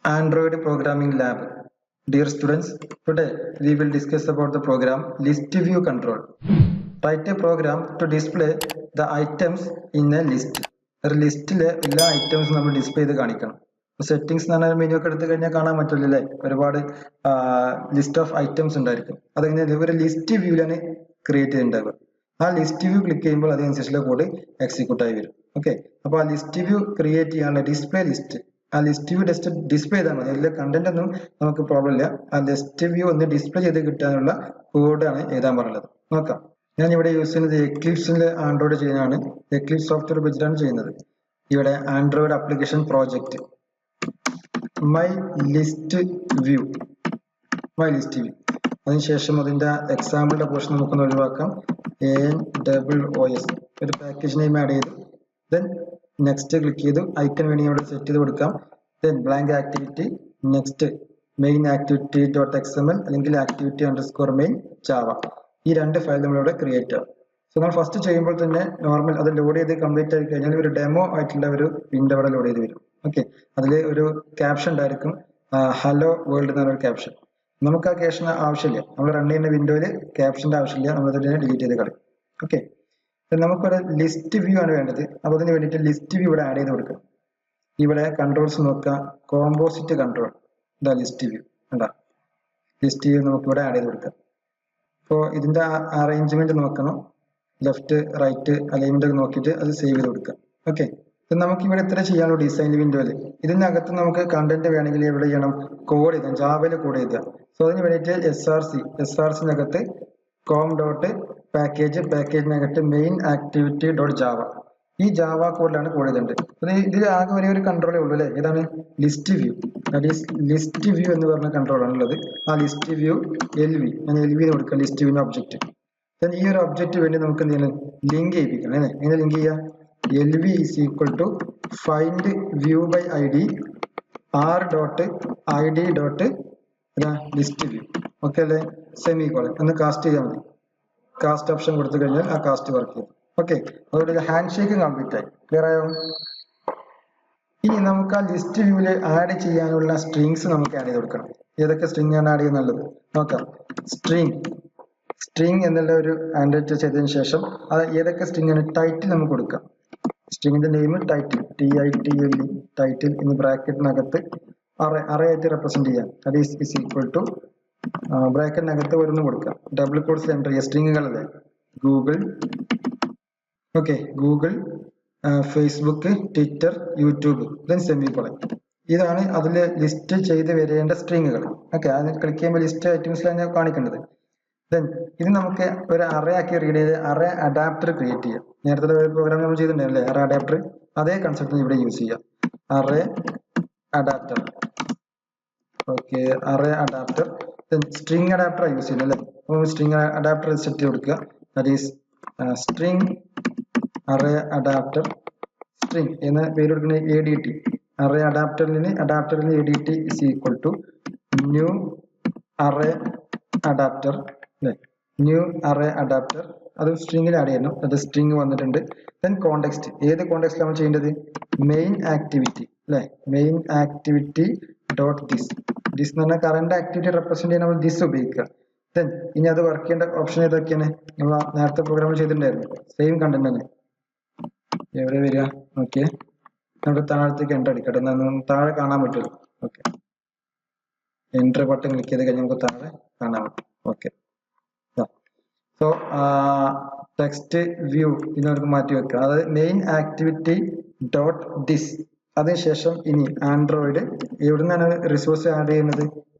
Android Programming Lab. Dear students, today we will discuss about the program List View Control. Write a program to display the items in a list. ഒരു ലിസ്റ്റിലെ എല്ലാ ഐറ്റംസും നമ്മൾ display ചെയ്ത് കാണിക്കണം. Settings എന്ന് പറഞ്ഞാൽ മെനു ഒക്കെ എടുത്തു കഴിഞ്ഞാൽ കാണാൻ പറ്റില്ല അല്ലേ, ഒരുപാട് ലിസ്റ്റ് ഓഫ് ഐറ്റംസ് ഉണ്ടായിരിക്കും. അതെങ്ങനെ ഒരു ലിസ്റ്റ് വ്യൂവിലാണ് ക്രിയേറ്റ് ചെയ്തിട്ടുണ്ടാവുക. ആ ലിസ്റ്റ് വ്യൂ ക്ലിക്ക് ചെയ്യുമ്പോൾ അതിനനുസരിച്ചുള്ള കോഡ് എക്സിക്യൂട്ട് ആയി വരും. ഓക്കെ, അപ്പോൾ ആ ലിസ്റ്റ് വ്യൂ ക്രിയേറ്റ് ചെയ്യാനുള്ള ഡിസ്പ്ലേ ലിസ്റ്റ്, ആ ലിസ്റ്റ് വ്യൂ ജസ്റ്റ് ഡിസ്പ്ലേ ചെയ്താൽ മതി. അതിലെ കണ്ടന്റ് ഒന്നും നമുക്ക് പ്രോബ്ലം ഇല്ല. ആ ലിസ്റ്റ് വ്യൂ ഒന്ന് ഡിസ്പ്ലേ ചെയ്ത് കിട്ടാനുള്ള കോഡാണ് എഴുതാൻ പറഞ്ഞത്. നോക്കാം. ഞാൻ ഇവിടെ യൂസ് ചെയ്യുന്നത് എക്ലിപ്സിൽ ആൻഡ്രോയിഡ് ചെയ്യുന്നതാണ്. എക്ലിപ്സ് സോഫ്റ്റ്വെയർ ഉപയോഗിച്ചിട്ടാണ് ചെയ്യുന്നത്. ഇവിടെ Android application project my list view, അതിനുശേഷം അതിന്റെ എക്സാമ്പിളിന്റെ പോർഷൻ നമുക്കൊന്ന് ഒഴിവാക്കാം. ANOOS ഒരു പാക്കേജ് നെയിം ആഡ് ചെയ്തു. ദെൻ നെക്സ്റ്റ് ക്ലിക്ക് ചെയ്തു. ഐക്കൺ വേണമെങ്കിൽ ഇവിടെ സെറ്റ് ചെയ്ത് കൊടുക്കാം. Then blank activity, next main activity dot XML അല്ലെങ്കിൽ ആക്ടിവിറ്റി അണ്ടർസ്കോർ മെയിൻ ജാവ. ഈ രണ്ട് ഫയൽ നമ്മളിവിടെ ക്രിയേറ്റ് ആവും. സോ നമ്മൾ ഫസ്റ്റ് ചെയ്യുമ്പോൾ തന്നെ നോർമൽ അത് ലോഡ് ചെയ്ത് കംപ്ലീറ്റ് ആയി കഴിഞ്ഞാൽ ഒരു ഡെമോ ആയിട്ടുള്ള ഒരു വിൻഡോ ഇവിടെ ലോഡ് ചെയ്ത് വരും. ഓക്കെ, അതിൽ ഒരു ക്യാപ്ഷൻ ഉണ്ടായിരിക്കും, ഹലോ വേൾഡ് എന്നൊരു ക്യാപ്ഷൻ. നമുക്ക് ആ ക്യാപ്ഷൻ ആവശ്യമില്ല. നമ്മൾ റൺ ചെയ്യുന്ന വിൻഡോയിൽ ക്യാപ്ഷന്റെ ആവശ്യമില്ല, നമ്മൾ അതിനെ ഡിലീറ്റ് ചെയ്ത് കളയും. ഓക്കെ, നമുക്കൊരു ലിസ്റ്റ് വ്യൂ ആണ് വേണ്ടത്. അപ്പോൾ അതിന് വേണ്ടിയിട്ട് ലിസ്റ്റ് വ്യൂ ഇവിടെ ആഡ് ചെയ്ത് കൊടുക്കാം. ഇവിടെ കൺട്രോൾസ് നോക്കാം, കോമ്പോസിറ്റ് കൺട്രോൾ, ഇതാ ലിസ്റ്റ് വ്യൂ. കണ്ടാ, ലിസ്റ്റ് വ്യൂ നമുക്ക് ഇവിടെ ആഡ് ചെയ്ത് കൊടുക്കാം. അപ്പോൾ ഇതിന്റെ അറേഞ്ച്മെന്റ് നോക്കണം, ലെഫ്റ്റ് റൈറ്റ് അലൈൻമെന്റ് നോക്കിയിട്ട് അത് സേവ് ചെയ്ത് കൊടുക്കാം. ഓക്കെ, നമുക്ക് ഇവിടെ ഇത്ര ചെയ്യാനുള്ള ഡിസൈൻ വിൻഡോയിൽ. ഇതിനകത്ത് നമുക്ക് കണ്ടന്റ് വേണമെങ്കിൽ എവിടെ ചെയ്യണം, കോഡ് ചെയ്താൽ ജാവയിൽ കോഡ് ചെയ്താൽ. സോ അതിന് വേണ്ടിയിട്ട് SRCനകത്ത് കോം ഡോട്ട് പാക്കേജിനകത്ത് മെയിൻ ആക്ടിവിറ്റി ഡോട്ട് ജാവ, ഈ ജാവ കോഡിലാണ് കോഡ് ചെയ്തിട്ടുണ്ട്. ഇതിൽ ആകെ ഒരു കൺട്രോളേ ഉള്ളൂ അല്ലേ, ഏതാണ്, list view. That is list view എന്ന് പറഞ്ഞ കൺട്രോൾ ആണുള്ളത്. ആ ലിസ്റ്റ് വ്യൂ LV, ഞാൻ LV കൊടുക്കാം, ലിസ്റ്റ് വ്യൂവിന്റെ ഒബ്ജക്റ്റ്. ദെൻ ഈ ഒരു ഒബ്ജക്റ്റ് വേണ്ടി നമുക്ക് എന്ത് ചെയ്യണം, ലിങ്ക് ചെയ്യിപ്പിക്കണം. എങ്ങനെ ലിങ്ക് ചെയ്യാം, LV is equal to find view by ID r.id dot list view. Okay അല്ലേ, സെമി കോളൻ എന്ന് കാസ്റ്റ് ചെയ്യാൻ മതി. കാസ്റ്റ് ഓപ്ഷൻ കൊടുത്തു കഴിഞ്ഞാൽ ആ കാസ്റ്റ് വർക്ക് ചെയ്യും. ഓക്കെ, അതുകൊണ്ട് ഹാൻഡ് ഷേക്ക് കംപ്ലീറ്റ് ആയി. ക്ലിയർ ആയോ? ഇനി നമുക്ക് ആ ലിസ്റ്റ് വ്യൂവിൽ ആഡ് ചെയ്യാനുള്ള സ്ട്രിങ്സ് നമുക്ക് ആഡ് ചെയ്ത് കൊടുക്കണം. ഏതൊക്കെ സ്ട്രിങ് ആണ് ആഡ് ചെയ്യുന്നുള്ളത് നോക്കാം. സ്ട്രിങ് എന്നുള്ള ഒരു ആൻഡ്രോയിഡ് ചെയ്തതിനു ശേഷം അത് ഏതൊക്കെ സ്ട്രിങ് ആണ്, ടൈറ്റിൽ നമുക്ക് കൊടുക്കാം. സ്ട്രിങ്ങിന്റെ നെയിം ടൈറ്റിൽ, TITLE, ടൈറ്റിൽ ഇന്ന് ബ്രാക്കറ്റിനകത്ത് അറേ ആയിട്ട് റെപ്രസെന്റ് ചെയ്യാം. അത് ഈസ് ഈക്വൽ ടു ബ്രാക്കറ്റിനകത്ത് ഒരെണ്ണം കൊടുക്കാം. ഡബിൾ കോഡ്സ് എൻ്റർ ചെയ്യുക. സ്ട്രിങ്ങുകളല്ലേ, Google, okay, Google, Facebook, Twitter, YouTube, then semicolon. ഇതാണ് അതിൽ ലിസ്റ്റ് ചെയ്ത് വരേണ്ട സ്ട്രിങ്ങുകൾ. ഓക്കെ, അതിന് ക്ലിക്ക് ചെയ്യുമ്പോൾ ലിസ്റ്റ് ഐറ്റംസിലാണ് കാണിക്കേണ്ടത്. ദെൻ ഇത് നമുക്ക് ഒരു അറേ ആക്കി റീഡ് ചെയ്ത് അറേ അഡാപ്റ്റർ ക്രിയേറ്റ് ചെയ്യാം. നേരത്തെ ഒരു പ്രോഗ്രാം നമ്മൾ ചെയ്തിട്ടുണ്ടല്ലേ, അറേ അഡാപ്റ്റർ. അതേ കൺസെപ്റ്റ് ഇവിടെ യൂസ് ചെയ്യാം, array adapter. Okay, array adapter. Then string adapter use ചെയ്യുന്നത് അല്ലേ, അപ്പോൾ സ്ട്രിങ് അഡാപ്റ്റർ സെറ്റ് ചെയ്ത് കൊടുക്കുക. That is string array adapter string എന്ന പേര് കൊടുക്കുന്നത് ADT. അറേ അഡാപ്റ്ററിന് ADT is equal to new array adapter അല്ലെ, ന്യൂ അറേ അഡാപ്റ്റർ. അത് സ്ട്രിങ്ങിൽ ആഡ് ചെയ്യണം. അത് സ്ട്രിങ് വന്നിട്ടുണ്ട്. ദെൻ കോണ്ടെക്സ്റ്റ്, ഏത് കോണ്ടെക്സ്റ്റ് നമ്മൾ ചെയ്യേണ്ടത്, മെയിൻ ആക്ടിവിറ്റി അല്ലെ, മെയിൻ ആക്ടിവിറ്റി ഡോട്ട് ദിസ് എന്ന് പറഞ്ഞാൽ കറന്റ് ആക്ടിവിറ്റി റെപ്രസെന്റ് ചെയ്യാൻ നമ്മൾ ദിസ് ഉപയോഗിക്കുക. ദെൻ ഇനി അത് വർക്ക് ചെയ്യേണ്ട ഓപ്ഷൻ ഏതൊക്കെയാണ്, നമ്മൾ നേരത്തെ പ്രോഗ്രാം ചെയ്തിട്ടുണ്ടായിരുന്നു, സെയിം കണ്ടന്റ് തന്നെ. എവിടെ വരിക, ഓക്കെ, നമ്മുടെ താഴത്തേക്ക് എൻ്റർ അടിക്കട്ടെ, താഴെ കാണാൻ പറ്റുമല്ലോ. ഓക്കെ, എൻ്റർ ബട്ടൺ ക്ലിക്ക് ചെയ്ത് കഴിഞ്ഞാൽ നമുക്ക് താഴെ കാണാൻ പറ്റും. ഓക്കെ, സോ ടെക്സ്റ്റ് വ്യൂ ഇതിനവർക്ക് മാറ്റി വെക്കുക. അതായത് മെയിൻ ആക്ടിവിറ്റി ഡോട്ട് ദിസ്. അതിനുശേഷം ഇനി ആൻഡ്രോയിഡ് എവിടെ നിന്നാണ് റിസോഴ്സ് ആഡ് ചെയ്യുന്നത്,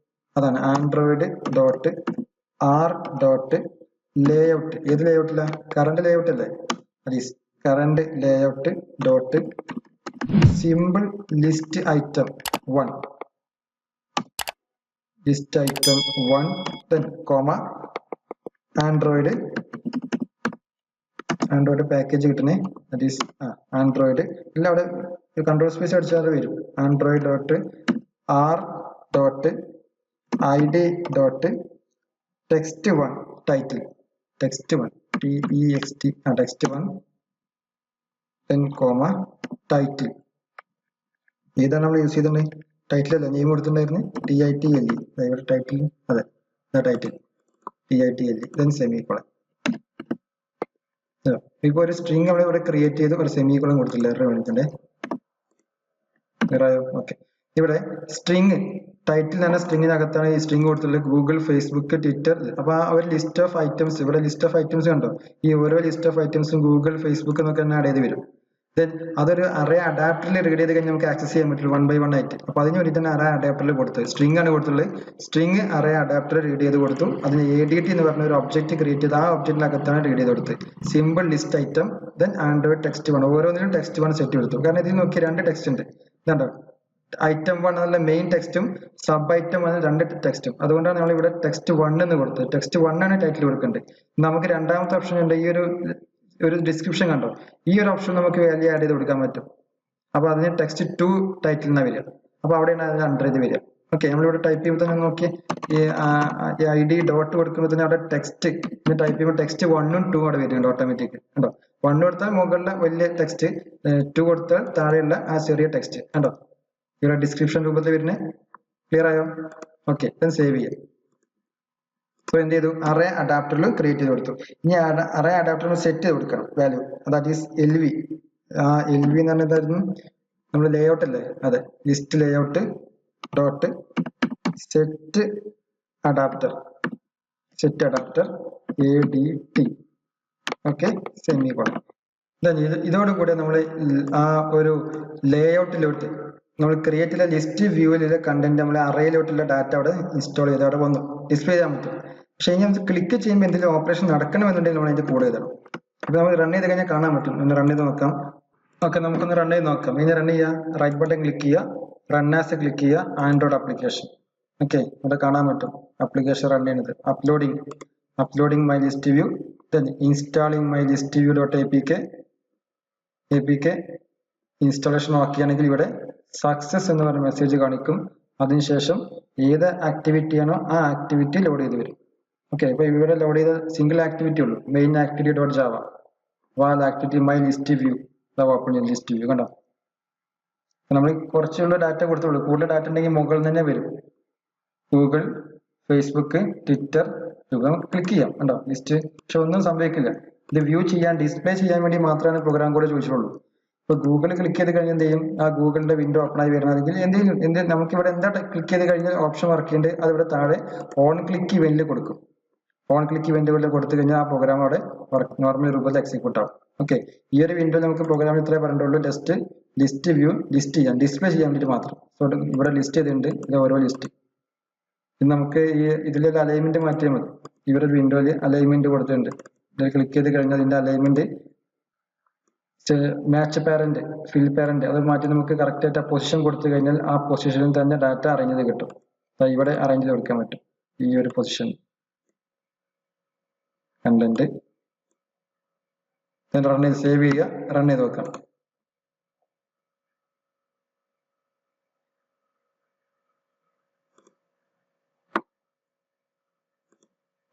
അതാണ് ആൻഡ്രോയിഡ് ഡോട്ട് r ലേഔട്ട്. ഏത് ലേഔട്ടില്ല, കറണ്ട് ലേഔട്ട് അല്ലേ, അതീസ് current layout dot simple list item 1, list item 1, then comma Android package കിട്ടണേ, ദാറ്റ് ഈസ് ആൻഡ്രോയിഡ്. ഇല്ല, അവിടെ കൺട്രോൾ സ്പേസ് അടിച്ചാൽ വരും. Android dot r.id dot text1 title, text1 text1, then comma title. ഏതാണ് നമ്മൾ യൂസ് ചെയ്തിട്ടുണ്ട്, ടൈറ്റിൽ അല്ല നെയിം കൊടുത്തിട്ടുണ്ടായിരുന്നു TITLE. ഇവിടെ ടൈറ്റിൽ അതെ ടൈറ്റിൽ TITLE ദെൻ സെമിക്കോളൻ. ഇപ്പൊ ഒരു സ്ട്രിങ് നമ്മൾ ഇവിടെ ക്രിയേറ്റ് ചെയ്ത് ഒരു സെമിക്കോളൻ കൊടുത്തില്ല വേണ്ടിട്ടുണ്ട്. ഓക്കെ, ഇവിടെ സ്ട്രിങ് ടൈറ്റിൽ തന്നെ സ്ട്രിങ്ങിനകത്താണ് ഈ സ്ട്രിങ് കൊടുത്തിട്ടുള്ളത് ഗൂഗിൾ, ഫേസ്ബുക്ക്, ട്വിറ്റർ. അപ്പൊ ആ ഒരു ലിസ്റ്റ് ഓഫ് ഐറ്റംസ് ഇവിടെ ലിസ്റ്റ് ഓഫ് ഐറ്റംസ് കണ്ടോ, ഈ ഓരോ ലിസ്റ്റ് ഓഫ് ഐറ്റംസും ഗൂഗിൾ, ഫേസ്ബുക്ക് എന്നൊക്കെ തന്നെ ആഡ് ചെയ്ത് വരും. ദെൻ അതൊരു അറേ അഡാപ്റ്ററിൽ റീഡ് ചെയ്ത് കഴിഞ്ഞാൽ നമുക്ക് ആക്സസ് ചെയ്യാൻ പറ്റുള്ളൂ 1 by 1 ആയിട്ട്. അപ്പൊ അതിന് വേണ്ടി തന്നെ അറേ അഡാപ്റ്ററിൽ കൊടുത്തത് സ്ട്രിങ് ആണ് കൊടുത്തുള്ളത്. സ്ട്രിങ് അറേ അഡാപ്റ്റർ റീഡ് ചെയ്ത് കൊടുത്തു. അതിന് ADT എന്ന് പറഞ്ഞ ഒരു ഒബ്ജക്റ്റ് ക്രിയേറ്റ് ചെയ്ത് ആ ഒബ്ജക്റ്റിനകത്താണ് റീഡ് ചെയ്ത് കൊടുത്തത്. Simple list item then Android text 1 ഓരോന്നിനും ടെക്സ്റ്റ് 1 സെറ്റ് കൊടുത്തു. കാരണം ഇതിൽ നോക്കി 2 ടെക്സ്റ്റ് ഉണ്ട്. ഇതുണ്ടോ, ഐറ്റം 1 എന്നുള്ള മെയിൻ ടെക്സ്റ്റും സബ് ഐറ്റം 1 2 ടെക്സ്റ്റും. അതുകൊണ്ടാണ് നമ്മൾ ഇവിടെ ടെക്സ്റ്റ് 1 എന്ന് കൊടുത്തത്. ടെക്സ്റ്റ് 1 ആണ് ടൈറ്റിൽ കൊടുക്കേണ്ടത്. നമുക്ക് രണ്ടാമത്തെ ഓപ്ഷൻ ഉണ്ട്, ഈ ഒരു ഡിസ്ക്രിപ്ഷൻ കണ്ടോ, ഈ ഒരു ഓപ്ഷൻ നമുക്ക് വാല്യൂ ആഡ് ചെയ്ത് കൊടുക്കാൻ പറ്റും. അപ്പൊ അതിന് ടെക്സ്റ്റ് 2 ടൈറ്റിൽ നിന്നാണ് വരിക. അപ്പൊ അവിടെയാണ് അതിന് അണ്ടർ ചെയ്ത് വരിക. ഓക്കെ, നമ്മളിവിടെ ടൈപ്പ് ചെയ്യുമ്പോൾ തന്നെ നോക്കി ഈ ID ഡോട്ട് കൊടുക്കുമ്പോൾ തന്നെ അവിടെ ടെക്സ്റ്റ് ടൈപ്പ് ചെയ്യുമ്പോൾ ടെക്സ്റ്റ് 1ഉം 2ഉം അവിടെ വരുന്നുണ്ട് ഓട്ടോമാറ്റിക്. കണ്ടോ, 1 കൊടുത്താൽ മുകളിലെ വലിയ ടെക്സ്റ്റ്, 2 കൊടുത്താൽ താഴെയുള്ള ആ ചെറിയ ടെക്സ്റ്റ്. കണ്ടോ, ഇവിടെ ഡിസ്ക്രിപ്ഷൻ രൂപത്തിൽ വരുന്നത്. ക്ലിയർ ആയോ? ഓക്കെ, സേവ് ചെയ്യാം. സോ എന്ത് ചെയ്തു, അറേ അഡാപ്റ്ററിൽ ക്രിയേറ്റ് ചെയ്ത് കൊടുത്തു. ഇനി അറേ അഡാപ്റ്ററിൽ സെറ്റ് ചെയ്ത് കൊടുക്കണം വാല്യൂ. That is LV. ആ LV എന്ന് പറഞ്ഞതായിരുന്നു നമ്മൾ ലേഔട്ട് അല്ലേ, അതെ, list layout dot set adapter ADT. Okay, semicolon. ഇതോടുകൂടി നമ്മൾ ആ ഒരു ലേഔട്ടിലോട്ട് നമ്മൾ ക്രിയേറ്റ് ചെയ്ത ലിസ്റ്റ് വ്യൂവിലുള്ള കണ്ടന്റ് നമ്മൾ അറേയിലോട്ടുള്ള ഡാറ്റ അവിടെ ഇൻസ്റ്റാൾ ചെയ്ത് അവിടെ വന്നു ഡിസ്പ്ലേ ചെയ്യാൻ പറ്റും. പക്ഷേ ഇനി നമുക്ക് ക്ലിക്ക് ചെയ്യുമ്പോൾ എന്തെങ്കിലും ഓപ്പറേഷൻ നടക്കണമെന്നുണ്ടെങ്കിൽ നമ്മൾ അതിന്റെ കൂടെ എഴുതണം. അപ്പൊ നമ്മൾ റൺ ചെയ്ത് കഴിഞ്ഞാൽ കാണാൻ പറ്റും. ഒന്ന് റൺ ചെയ്ത് നോക്കാം. ഓക്കെ, നമുക്കൊന്ന് റൺ ചെയ്ത് നോക്കാം. ഇനി റൺ ചെയ്യുക, റൈറ്റ് ബട്ടൺ ക്ലിക്ക് ചെയ്യുക, റൺ ആസ് ക്ലിക്ക് ചെയ്യുക, ആൻഡ്രോയിഡ് ആപ്ലിക്കേഷൻ. ഓക്കെ, ഇവിടെ കാണാൻ പറ്റും ആപ്ലിക്കേഷൻ റൺ ചെയ്യുന്നത്. Uploading my list view, then installing my list view dot APK. Installation ആക്കുകയാണെങ്കിൽ ഇവിടെ സക്സസ് എന്ന് പറഞ്ഞ മെസ്സേജ് കാണിക്കും. അതിനുശേഷം ഏത് ആക്ടിവിറ്റി ആണോ ആ ആക്ടിവിറ്റി ലോഡ് ചെയ്ത് വരും. ഓക്കെ, ഇപ്പൊ ഇവിടെ ലോഡ് ചെയ്ത സിംഗിൾ ആക്ടിവിറ്റി ഉള്ളൂ, മെയിൻ ആക്ടിവിറ്റി ഡോട്ട് ജാവ. വാൽ activity my list view, open list view. കണ്ടോ, നമ്മൾ കുറച്ചുള്ള ഡാറ്റ കൊടുത്തുള്ളൂ. കൂടുതൽ ഡാറ്റ ഉണ്ടെങ്കിൽ മുകളിൽ തന്നെ വരും. ഗൂഗിൾ, ഫേസ്ബുക്ക്, ട്വിറ്റർ ക്ലിക്ക് ചെയ്യാം. കണ്ടോ ലിസ്റ്റ്. പക്ഷെ ഒന്നും സംഭവിക്കില്ല. ഇത് വ്യൂ ചെയ്യാൻ, ഡിസ്പ്ലേ ചെയ്യാൻ വേണ്ടി മാത്രമാണ് പ്രോഗ്രാം കോഡ് ചോദിച്ചിട്ടുള്ളൂ. ഇപ്പൊ ഗൂഗിൾ ക്ലിക്ക് ചെയ്ത് കഴിഞ്ഞാൽ എന്ത് ചെയ്യും, ആ ഗൂഗിളിന്റെ വിൻഡോ ഓപ്പൺ ആയി വരുന്നതെങ്കിൽ എന്തെങ്കിലും നമുക്ക് ഇവിടെ എന്താ ക്ലിക്ക് ചെയ്ത് കഴിഞ്ഞാൽ ഓപ്ഷൻ വർക്ക് ചെയ്യുന്നുണ്ട്, അത് ഇവിടെ താഴെ ഓൺ ക്ലിക്ക് ഇവന്റിൽ കൊടുക്കും. ഓൺ ക്ലിക്ക് ഇവന്റുകളിൽ കൊടുത്തു കഴിഞ്ഞാൽ ആ പ്രോഗ്രാം അവിടെ നോർമൽ രൂപത്തിൽ എക്സിക്യൂട്ട് ആവും. ഓക്കെ, ഈ ഒരു വിൻഡോ നമുക്ക് പ്രോഗ്രാം ഇത്രേ പറഞ്ഞിട്ടുള്ളൂ. ജസ്റ്റ് ലിസ്റ്റ് വ്യൂ ലിസ്റ്റ് ചെയ്യാൻ, ഡിസ്പ്ലേ ചെയ്യാൻ വേണ്ടി മാത്രം. സോ ഇവിടെ ലിസ്റ്റ് ചെയ്തിട്ടുണ്ട്, ഇത് ഓരോ ലിസ്റ്റ്. ഇത് നമുക്ക് ഇതിലൊരു അലൈൻമെന്റ് മാറ്റിയാൽ മതി. ഇവിടെ വിൻഡോയിൽ അലൈൻമെന്റ് കൊടുത്തിട്ടുണ്ട്. ഇതിൽ ക്ലിക്ക് ചെയ്ത് കഴിഞ്ഞാൽ ഇതിന്റെ അലൈൻമെന്റ് മാച്ച് പാരന്റ്, ഫിൽ പാരന്റ് അത് മാറ്റി നമുക്ക് കറക്റ്റ് ആയിട്ട് ആ പൊസിഷൻ കൊടുത്തു കഴിഞ്ഞാൽ ആ പൊസിഷനിൽ തന്നെ ഡാറ്റ അറേഞ്ച് ചെയ്ത് കിട്ടും. ഇവിടെ അറേഞ്ച് ചെയ്ത് കൊടുക്കാൻ പറ്റും ഈ ഒരു പൊസിഷൻ. കണ്ടന്റ് റൺ ചെയ്ത് സേവ് ചെയ്യുക, റൺ ചെയ്ത് വെക്കാം.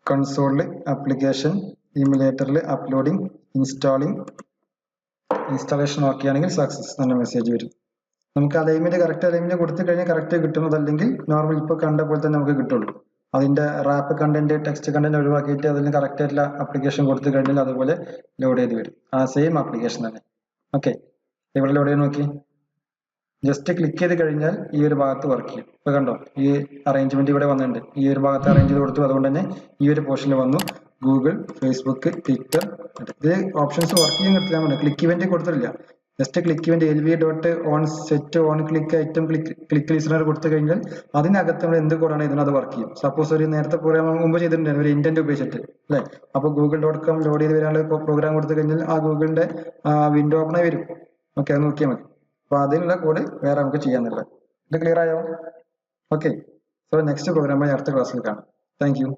കൺസോളിൽ ആപ്ലിക്കേഷൻ ഇമുലേറ്ററിൽ അപ്ലോഡിംഗ് ഇൻസ്റ്റാളേഷൻ നോക്കിയാണെങ്കിൽ സക്സസ് എന്ന മെസ്സേജ് വരും. നമുക്ക് അലൈൻമെന്റ് കറക്റ്റ് അലൈൻമെന്റ് കൊടുത്തു കഴിഞ്ഞാൽ കറക്റ്റ് കിട്ടുന്നതല്ലെങ്കിൽ നോർമൽ ഇപ്പോൾ കണ്ട പോലെ തന്നെ നമുക്ക് കിട്ടുള്ളൂ. അതിന്റെ റാപ്പ് കണ്ടന്റ്, ടെക്സ്റ്റ് കണ്ടന്റ് ഒഴിവാക്കിയിട്ട് അതിന് കറക്റ്റ് ആയിട്ടുള്ള ആപ്ലിക്കേഷൻ കൊടുത്തു കഴിഞ്ഞാൽ അതുപോലെ ലോഡ് ചെയ്ത് വരും. ആ സെയിം ആപ്ലിക്കേഷൻ തന്നെ. ഓക്കെ, ഇവിടെ ലോഡ് ചെയ്ത് നോക്കി. ജസ്റ്റ് ക്ലിക്ക് ചെയ്ത് കഴിഞ്ഞാൽ ഈ ഒരു ഭാഗത്ത് വർക്ക് ചെയ്യും. ഇപ്പൊ കണ്ടോ, ഈ അറേഞ്ച്മെന്റ് ഇവിടെ വന്നിട്ടുണ്ട്. ഈ ഒരു ഭാഗത്ത് അറേഞ്ച് ചെയ്ത് കൊടുത്തു. അതുകൊണ്ട് തന്നെ ഈ ഒരു പോർഷനിൽ വന്നു. ഗൂഗിൾ, ഫേസ്ബുക്ക്, ട്വിറ്റർ, ഇത് ഓപ്ഷൻസ് വർക്ക് ചെയ്യാൻ കിട്ടില്ല. ക്ലിക്ക് ഇവന്റ് കൊടുത്തിട്ടില്ല. Just click event LV dot on set on click item click listener കൊടുത്തു കഴിഞ്ഞാൽ അതിനകത്ത് നമ്മൾ എന്ത് കോഡാണ് ഇതിന് അത് വർക്ക് ചെയ്യും. സപ്പോസ് ഒരു നേരത്തെ പ്രോഗ്രാം മുമ്പ് ചെയ്തിട്ടുണ്ടായിരുന്നു ഒരു ഇന്റന്റ് ഉപയോഗിച്ചിട്ട് അല്ലെ. അപ്പൊ ഗൂഗിൾ.com ലോഡ് ചെയ്ത് വരാനുള്ള പ്രോഗ്രാം കൊടുത്തു കഴിഞ്ഞാൽ ആ ഗൂഗിളിന്റെ വിൻഡോ ഓപ്പൺ ആയി വരും. ഓക്കെ, അത് നോക്കിയാൽ മതി. അപ്പൊ അതിനുള്ള കോഡ് വേറെ നമുക്ക് ചെയ്യാന്നുള്ളത്. ഇത് ക്ലിയർ ആയോ? ഓക്കെ, സോ നെക്സ്റ്റ് പ്രോഗ്രാമായി അടുത്ത ക്ലാസ്സിൽ കാണാം. Thank you.